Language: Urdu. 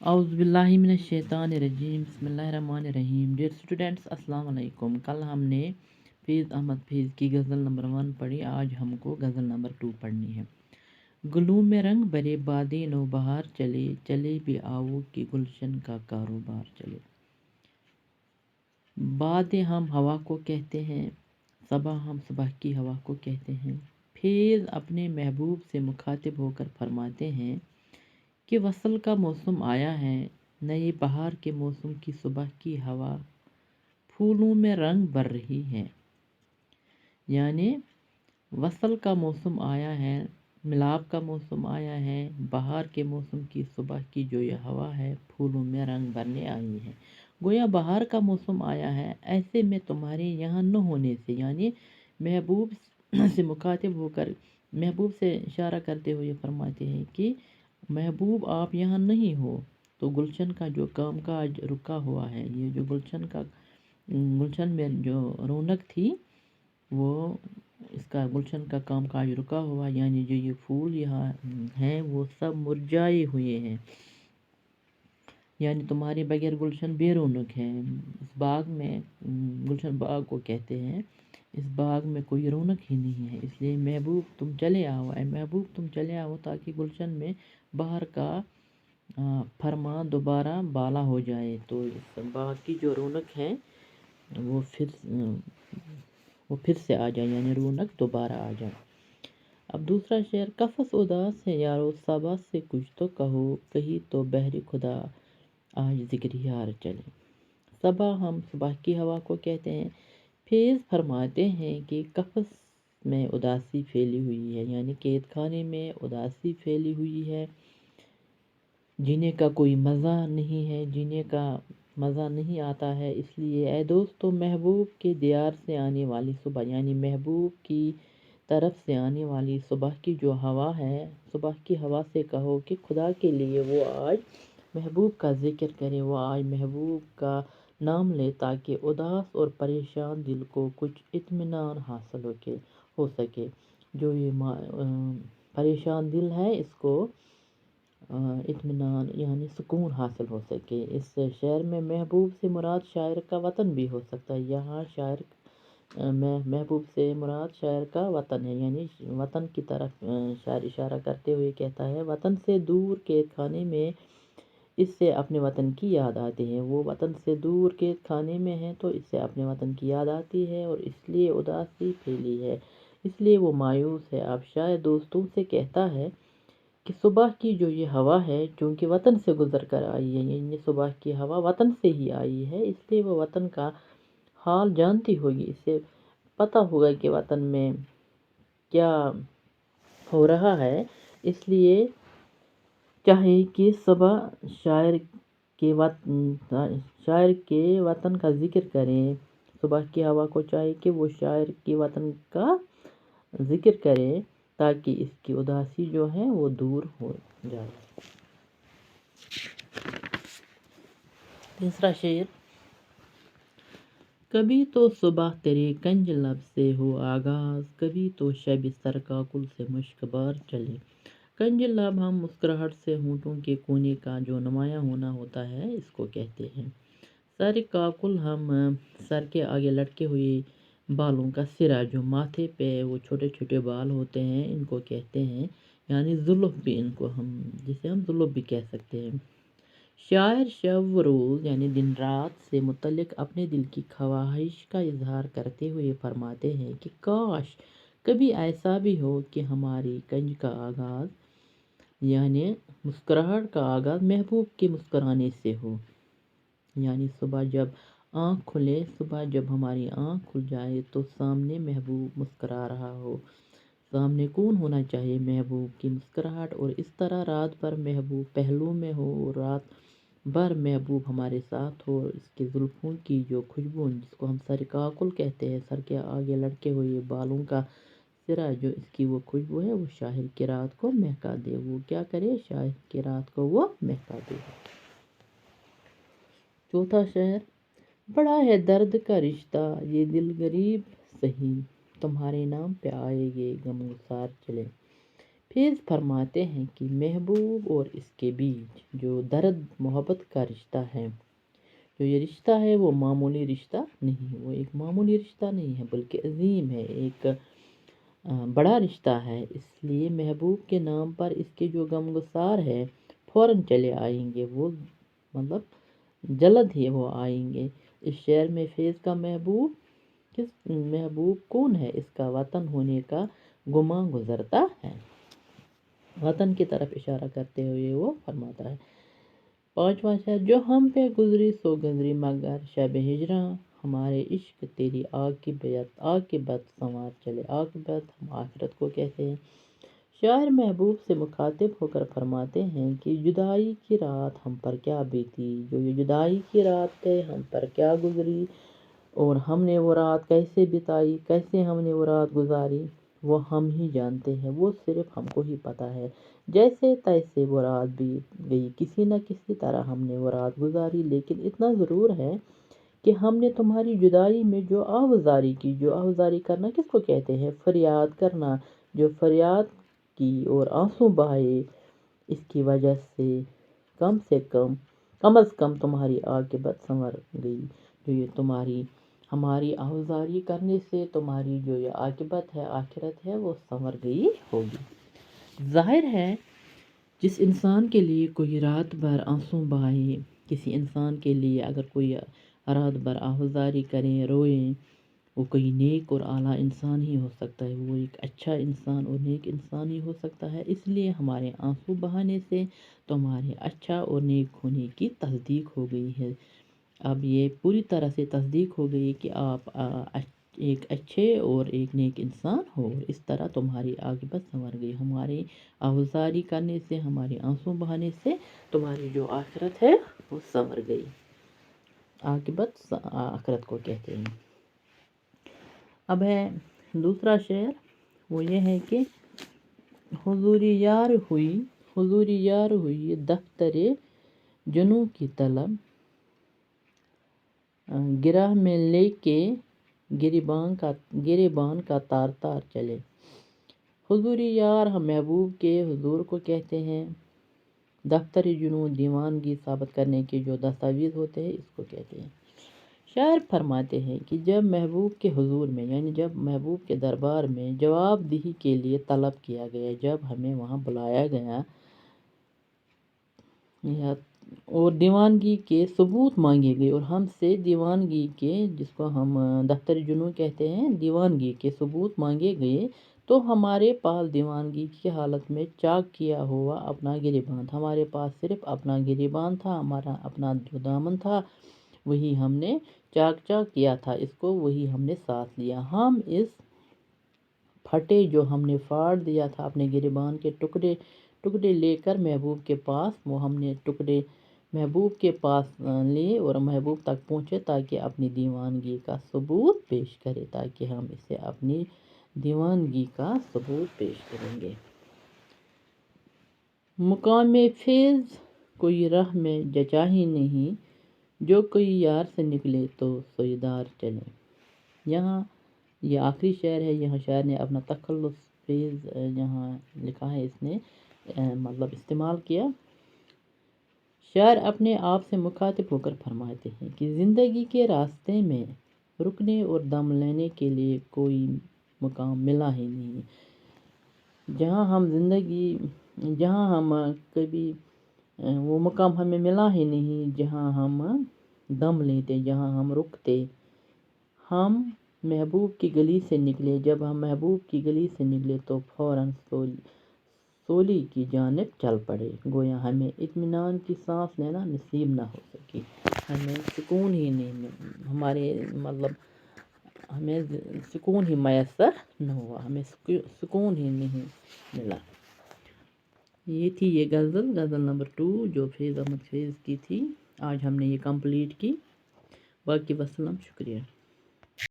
اعوذ باللہ من الشیطان الرجیم بسم اللہ الرحمن الرحیم ڈیئر اسٹوڈینٹس السلام علیکم۔ کل ہم نے فیض احمد فیض کی غزل نمبر 1 پڑھی، آج ہم کو غزل نمبر 2 پڑھنی ہے۔ گلوں میں رنگ بھرے باد نو بہار چلے، چلے بھی آؤ کہ گلشن کا کاروبار چلے۔ باد ہم ہوا کو کہتے ہیں، صبا ہم صبح کی ہوا کو کہتے ہیں۔ فیض اپنے محبوب سے مخاطب ہو کر فرماتے ہیں کہ وصل کا موسم آیا ہے، نئے بہار کے موسم کی صبح کی ہوا پھولوں میں رنگ بھر رہی ہے۔ یعنی وصل کا موسم آیا ہے، ملاپ کا موسم آیا ہے، بہار کے موسم کی صبح کی جو یہ ہوا ہے پھولوں میں رنگ بھرنے آئی ہے۔ گویا بہار کا موسم آیا ہے، ایسے میں تمہارے یہاں نہ ہونے سے، یعنی محبوب سے مخاطب ہو کر محبوب سے اشارہ کرتے ہوئے فرماتے ہیں کہ محبوب آپ یہاں نہیں ہو تو گلشن کا جو کام کاج رکا ہوا ہے، یہ جو گلشن میں جو رونق تھی وہ اس کا گلشن کا کام کاج رکا ہوا، یعنی جو یہ پھول یہاں ہیں وہ سب مرجھائے ہوئے ہیں، یعنی تمہارے بغیر گلشن بے رونق ہے۔ اس باغ میں گلشن باغ کو کہتے ہیں، اس باغ میں کوئی رونق ہی نہیں ہے، اس لیے محبوب تم چلے آؤ، اے محبوب تم چلے آؤ تاکہ گلشن میں باہر کا فرمان دوبارہ بالا ہو جائے، تو اس باغ کی جو رونق ہے وہ پھر سے آ جائے، یعنی رونق دوبارہ آ جائے۔ اب دوسرا شعر، قفس اداس ہے یارو صبا سے کچھ تو کہو، کہیں تو بہر خدا آج ذکر یار چلے۔ صبا ہم صبح کی ہوا کو کہتے ہیں۔ فیض فرماتے ہیں کہ قفس میں اداسی پھیلی ہوئی ہے، یعنی قید خانے میں اداسی پھیلی ہوئی ہے، جینے کا کوئی مزہ نہیں ہے، جینے کا مزہ نہیں آتا ہے۔ اس لیے اے دوستو، محبوب کے دیار سے آنے والی صبح، یعنی محبوب کی طرف سے آنے والی صبح کی جو ہوا ہے، صبح کی ہوا سے کہو کہ خدا کے لیے وہ آج محبوب کا ذکر کرے، وہ آج محبوب کا نام لے تاکہ اداس اور پریشان دل کو کچھ اطمینان حاصل ہو سکے۔ جو یہ پریشان دل ہے اس کو اطمینان یعنی سکون حاصل ہو سکے۔ اس شعر میں محبوب سے مراد شاعر کا وطن بھی ہو سکتا ہے۔ یہاں محبوب سے مراد شاعر کا وطن ہے، یعنی وطن کی طرف شاعر اشارہ کرتے ہوئے کہتا ہے، وطن سے دور قید خانے میں اس سے اپنے وطن کی یاد آتی ہے۔ وہ وطن سے دور قید خانے میں ہے تو اس سے اپنے وطن کی یاد آتی ہے اور اس لیے اداسی پھیلی ہے، اس لیے وہ مایوس ہے۔ اب شاعر دوستوں سے کہتا ہے کہ صبح کی جو یہ ہوا ہے چونکہ وطن سے گزر کر آئی ہے، یعنی صبح کی ہوا وطن سے ہی آئی ہے، اس لیے وہ وطن کا حال جانتی ہوگی، اسے پتہ ہوگا کہ وطن میں کیا ہو رہا ہے، اس لیے چاہے کہ صبح شاعر کے وطن کا ذکر کریں، صبح کی ہوا کو چاہے کہ وہ شاعر کے وطن کا ذکر کرے تاکہ اس کی اداسی جو ہے وہ دور ہو جائے۔ تیسرا شعر، کبھی تو صبح تیرے کنج لب سے ہو آغاز، کبھی تو شب سر کاکل سے مشک بار چلے۔ کنج لب ہم مسکراہٹ سے ہونٹوں کے کونے کا جو نمایاں ہونا ہوتا ہے اس کو کہتے ہیں۔ سر کاکل ہم سر کے آگے لٹکے ہوئے بالوں کا سرا، جو ماتھے پہ وہ چھوٹے چھوٹے بال ہوتے ہیں ان کو کہتے ہیں، یعنی زلف بھی جسے ہم زلف بھی کہہ سکتے ہیں۔ شاعر شب و روز یعنی دن رات سے متعلق اپنے دل کی خواہش کا اظہار کرتے ہوئے فرماتے ہیں کہ کاش کبھی ایسا بھی ہو کہ ہماری کنج کا آغاز یعنی مسکراہٹ کا آغاز محبوب کے مسکرانے سے ہو، یعنی صبح جب آنکھ کھلے، صبح جب ہماری آنکھ کھل جائے تو سامنے محبوب مسکرا رہا ہو، سامنے کون ہونا چاہیے؟ محبوب کی مسکراہٹ، اور اس طرح رات بھر محبوب پہلو میں ہو اور رات بھر محبوب ہمارے ساتھ ہو، اس کے زلفوں کی جو خوشبو جس کو ہم سر کاکل کہتے ہیں، سر کے آگے لٹکے ہوئے بالوں کا سرا، جو اس کی وہ خوشبو ہے وہ شاعر کی رات کو مہکا دے، وہ کیا کرے؟ شاعر کی رات کو وہ مہکا دے۔ چوتھا شعر، بڑا ہے درد کا رشتہ یہ دل غریب سہی، تمہارے نام پہ آئے گے غم گسار چلے۔ فیض فرماتے ہیں کہ محبوب اور اس کے بیچ جو درد محبت کا رشتہ ہے، جو یہ رشتہ ہے وہ معمولی رشتہ نہیں، وہ ایک معمولی رشتہ نہیں ہے بلکہ عظیم ہے، ایک بڑا رشتہ ہے۔ اس لیے محبوب کے نام پر اس کے جو غمگسار ہے فوراً چلے آئیں گے، وہ مطلب جلد ہی وہ آئیں گے۔ اس شعر میں فیض کا محبوب کون ہے، اس کا وطن ہونے کا گماں گزرتا ہے، وطن کی طرف اشارہ کرتے ہوئے وہ فرماتا ہے۔ پانچواں شعر، جو ہم پہ گزری سو گزری مگر شب ہجراں، ہمارے عشق تیری عاقبت سنوار چلے۔ عاقبت ہم آخرت کو کہتے ہیں۔ شاعر محبوب سے مخاطب ہو کر فرماتے ہیں کہ جدائی کی رات ہم پر کیا بیتی، جو یہ جدائی کی رات ہے ہم پر کیا گزری، اور ہم نے وہ رات کیسے بتائی، کیسے ہم نے وہ رات گزاری، وہ ہم ہی جانتے ہیں، وہ صرف ہم کو ہی پتہ ہے۔ جیسے تیسے وہ رات بیت گئی، کسی نہ کسی طرح ہم نے وہ رات گزاری، لیکن اتنا ضرور ہے کہ ہم نے تمہاری جدائی میں جو آوازاری کی، جو آوازاری کرنا کس کو کہتے ہیں، فریاد کرنا، جو فریاد کی اور آنسو بہائے، اس کی وجہ سے کم از کم تمہاری عاقبت سنور گئی، جو یہ ہماری آوازاری کرنے سے تمہاری جو یہ عاقبت ہے، آخرت ہے، وہ سنور گئی ہوگی۔ ظاہر ہے جس انسان کے لیے کوئی رات بھر آنسو بہائے، کسی انسان کے لیے اگر کوئی رات بھر آہوازاری کریں، روئیں، وہ کوئی نیک اور اعلیٰ انسان ہی ہو سکتا ہے، وہ ایک اچھا انسان اور نیک انسان ہی ہو سکتا ہے۔ اس لیے ہمارے آنسو بہانے سے تمہارے اچھا اور نیک ہونے کی تصدیق ہو گئی ہے۔ اب یہ پوری طرح سے تصدیق ہو گئی کہ آپ ایک اچھے اور ایک نیک انسان ہو، اور اس طرح تمہاری عاقبت سنور گئی۔ ہمارے آہوازاری کرنے سے، ہمارے آنسو بہانے سے تمہاری جو آخرت ہے وہ سنور گئی۔ عاقبت آخرت کو کہتے ہیں۔ اب ہے دوسرا شعر، وہ یہ ہے کہ حضوری یار ہوئی دفتر جنوں کی طلب، گرہ میں لے کے گریباں کا تار تار چلے۔ حضوری یار ہم محبوب کے حضور کو کہتے ہیں، دفتر جنوں دیوانگی ثابت کرنے کے جو دستاویز ہوتے ہیں اس کو کہتے ہیں۔ شاعر فرماتے ہیں کہ جب محبوب کے حضور میں، یعنی جب محبوب کے دربار میں جواب دہی کے لیے طلب کیا گیا، جب ہمیں وہاں بلایا گیا اور دیوانگی کے ثبوت مانگے گئے، اور ہم سے دیوانگی کے، جس کو ہم دفتر جنوں کہتے ہیں، دیوانگی کے ثبوت مانگے گئے، تو ہمارے پاس دیوانگی کی حالت میں چاک کیا ہوا اپنا گریباں تھا، ہمارے پاس صرف اپنا گریباں تھا، ہمارا اپنا جو دامن تھا وہی ہم نے چاک کیا تھا، اس کو وہی ہم نے ساتھ لیا۔ ہم اس پھٹے جو ہم نے پھاڑ دیا تھا اپنے گریباں کے ٹکڑے لے کر محبوب کے پاس، وہ ہم نے ٹکڑے محبوب کے پاس لیے اور محبوب تک پہنچے تاکہ اپنی دیوانگی کا ثبوت پیش کرے، تاکہ ہم اسے اپنی دیوانگی کا ثبوت پیش کریں گے۔ مقام فیض کوئی راہ میں جچا ہی نہیں، جو کوئی یار سے نکلے تو سوئی دار چلے۔ یہاں یہ آخری شعر ہے، یہاں شاعر نے اپنا تخلص فیض یہاں لکھا ہے، اس نے مطلب استعمال کیا۔ شاعر اپنے آپ سے مخاطب ہو کر فرماتے ہیں کہ زندگی کے راستے میں رکنے اور دم لینے کے لیے کوئی مقام ملا ہی نہیں، جہاں ہم کبھی وہ مقام ہمیں ملا ہی نہیں جہاں ہم دم لیتے، جہاں ہم رکتے۔ ہم محبوب کی گلی سے نکلے، جب ہم محبوب کی گلی سے نکلے تو فوراً سولی کی جانب چل پڑے، گویا ہمیں اطمینان کی سانس لینا نصیب نہ ہو سکی، ہمیں سکون ہی میسر نہ ہوا، ہمیں سکون ہی نہیں ملا۔ یہ تھی یہ غزل نمبر 2 جو فیض احمد فیض کی تھی، آج ہم نے یہ کمپلیٹ کی۔ باقی وسلام، شکریہ۔